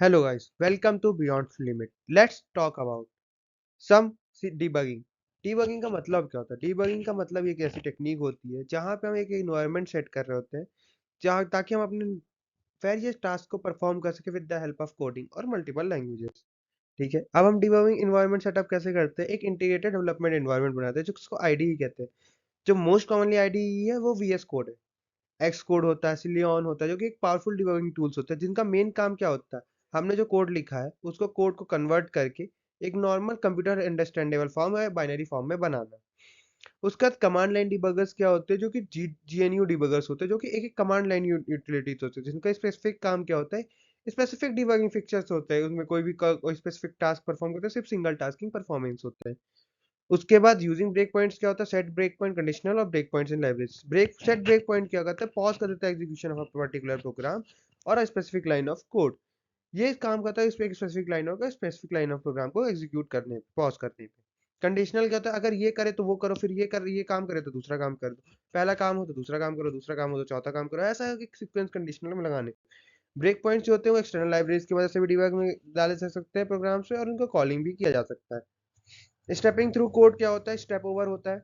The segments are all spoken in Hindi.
Hello guys, welcome to Beyond Limit. Let's talk about some debugging. Debugging का मतलब क्या होता है? Debugging का मतलब एक ऐसी टेक्निक होती है जहाँ पे हम एक एनवायरनमेंट सेट कर रहे होते हैं जहाँ ताकि हम अपने वेरियस टास्क को परफॉर्म कर सके with the help of coding और मल्टीपल लैंग्वेजेस। ठीक है, अब हम डिबगिंग एनवायरनमेंट सेटअप कैसे करते हैं? एक इंटीग्रेटेड डेवलपमेंट एनवायरनमेंट बनाते हैं जिसको आईडीई कहते हैं। जो मोस्ट कॉमनली आईडीई है वो वीएस कोड है। एक्स कोड होता है, सिलियन होता है, जो कि एक पावरफुल डिबगिंग टूल्स होते हैं जिनका मेन काम क्या होता है? हमने जो कोड लिखा है उसको कोड को कन्वर्ट करके एक नॉर्मल कंप्यूटर अंडरस्टैंडेबल फॉर्म या बाइनरी फॉर्म में बनाना। उसके बाद कमांड लाइन डिबगर्स क्या होते हैं? जो कि जीएनयू डिबगर्स होते हैं, जो कि एक एक कमांड लाइन यूटिलिटीज होते हैं जिनका स्पेसिफिक काम क्या होता है? स्पेसिफिक डिबगिंग फिक्चर्स होते हैं, उसमें कोई स्पेसिफिक टास्क परफॉर्म करते हैं, सिर्फ सिंगल टास्किंग परफॉर्मेंस होता है। उसके बाद यूजिंग ब्रेक पॉइंट्स क्या होता है? सेट ब्रेक पॉइंट कंडीशनल और break points in libraries. Set break point क्या करता है? पॉज कर देता है execution of a particular program और a specific line of code. ये काम करता है इस पे एक स्पेसिफिक लाइन होगा, स्पेसिफिक लाइन ऑफ प्रोग्राम को एग्जीक्यूट करने पे, पॉज करने पे। कंडीशनल क्या होता है? अगर ये करे तो वो करो, फिर ये काम करे तो दूसरा काम कर दो। पहला काम हो तो दूसरा काम करो, दूसरा काम हो तो चौथा काम करो। ऐसा एक सीक्वेंस कंडीशनल में लगाने। ब्रेक पॉइंट्स जो होते हैं वो एक्सटर्नल लाइब्रेरीज की मदद से भी डिबग में डाले जा सकते हैं प्रोग्राम से, और उनको कॉलिंग भी किया जा सकता है। स्टेपिंग थ्रू कोड क्या होता है? स्टेप ओवर होता है।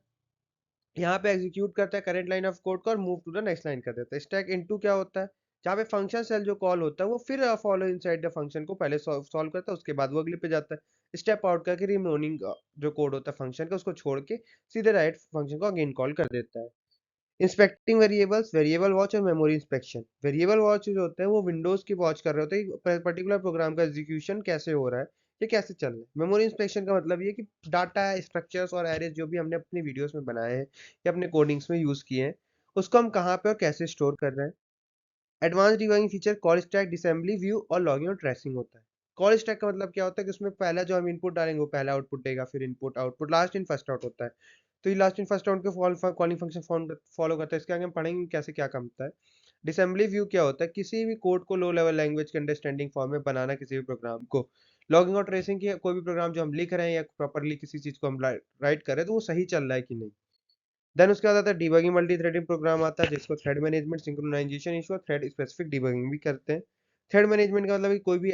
यहाँ पे एग्जीक्यूट करता है करंट लाइन ऑफ कोड को और move to the next line कर देता है। स्टैक इनटू क्या होता है? जहाँ पे फंक्शन सेल जो कॉल होता है वो फिर फॉलो इनसाइड द फंक्शन को पहले सॉल्व करता है, उसके बाद वो अगले पे जाता है। स्टेप आउट करके रिमेनिंग जो कोड होता है फंक्शन का उसको छोड़ के सीधे राइट फंक्शन को अगेन कॉल कर देता है। इंस्पेक्टिंग वेरिएबल्स, वेरिएबल वॉच और मेमोरी इंस्पेक्शन। वेरिएबल वॉच जो होते हैं वो विंडोज की वॉच कर रहे होते हैं पर्टिकुलर प्रोग्राम का एग्जीक्यूशन कैसे हो रहा है, ये कैसे चल रहा है। मेमोरी इंस्पेक्शन का मतलब ये कि डाटा स्ट्रक्चर्स और एरेज जो भी हमने अपनी वीडियोस में बनाए हैं या अपने कोडिंग्स में यूज किए हैं उसको हम कहाँ पे और कैसे स्टोर कर रहे हैं। Advance debugging feature call stack, disassembly, view और लॉगिंग और ट्रेसिंग होता है। कॉल स्टैक का मतलब क्या होता है कि उसमें पहला जो हम इनपुट डालेंगे वो पहला आउटपुट देगा, फिर input output last in first out होता है। तो ये लास्ट इन फर्स्ट आउट के कॉलिंग फंक्शन फॉलो करता है। इसके आगे हम पढ़ेंगे कैसे क्या काम होता है। डिसेंबली व्यू क्या होता है? किसी भी कोड को लो लेवल लैंग्वेज के अंडरस्टैंडिंग फॉर्म में बनाना किसी भी प्रोग्राम को। लॉगिंग और ट्रेसिंग की कोई भी प्रोग्राम जो हम लिख रहे हैं या प्रॉपरली किसी चीज को हम राइट कर रहे हैं तो वो सही चल रहा है कि नहीं। देन उसके बाद आता है डिबगिंग मल्टी थ्रेडिंग प्रोग्राम आता है जिसको थ्रेड मैनेजमेंट, सिंक्रोनाइजेशन इशू और थ्रेड स्पेसिफिक डिबगिंग भी करते हैं। थ्रेड मैनेजमेंट का मतलब कि कोई भी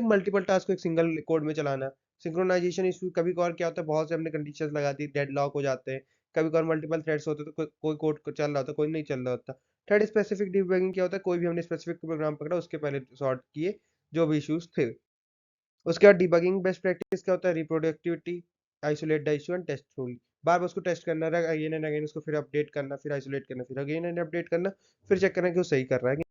मल्टीपल टास्क को एक सिंगल कोड में चलाना। सिंक्रोनाइजेशन इशू कभी कभार क्या होता है, बहुत से हमने कंडीशंस लगा दी, डेडलॉक हो जाते हैं। कभी कभार मल्टीपल थ्रेड्स होते हैं तो कोई कोड चल रहा होता है, कोई नहीं चल रहा होता। थ्रेड स्पेसिफिक डिबगिंग क्या होता है? कोई भी हमने स्पेसिफिक प्रोग्राम पकड़ा उसके पहले सॉर्ट किए जो भी इश्यूज थे। उसके बाद डिबगिंग बेस्ट प्रैक्टिस क्या होता है? Reproductivity, isolate the issue and test through. बार बार उसको टेस्ट करना, अगेन एंड अगेन उसको फिर अपडेट करना, फिर आइसोलेट करना, फिर अगेन एंड अपडेट करना, फिर चेक करना कि वो सही कर रहा है।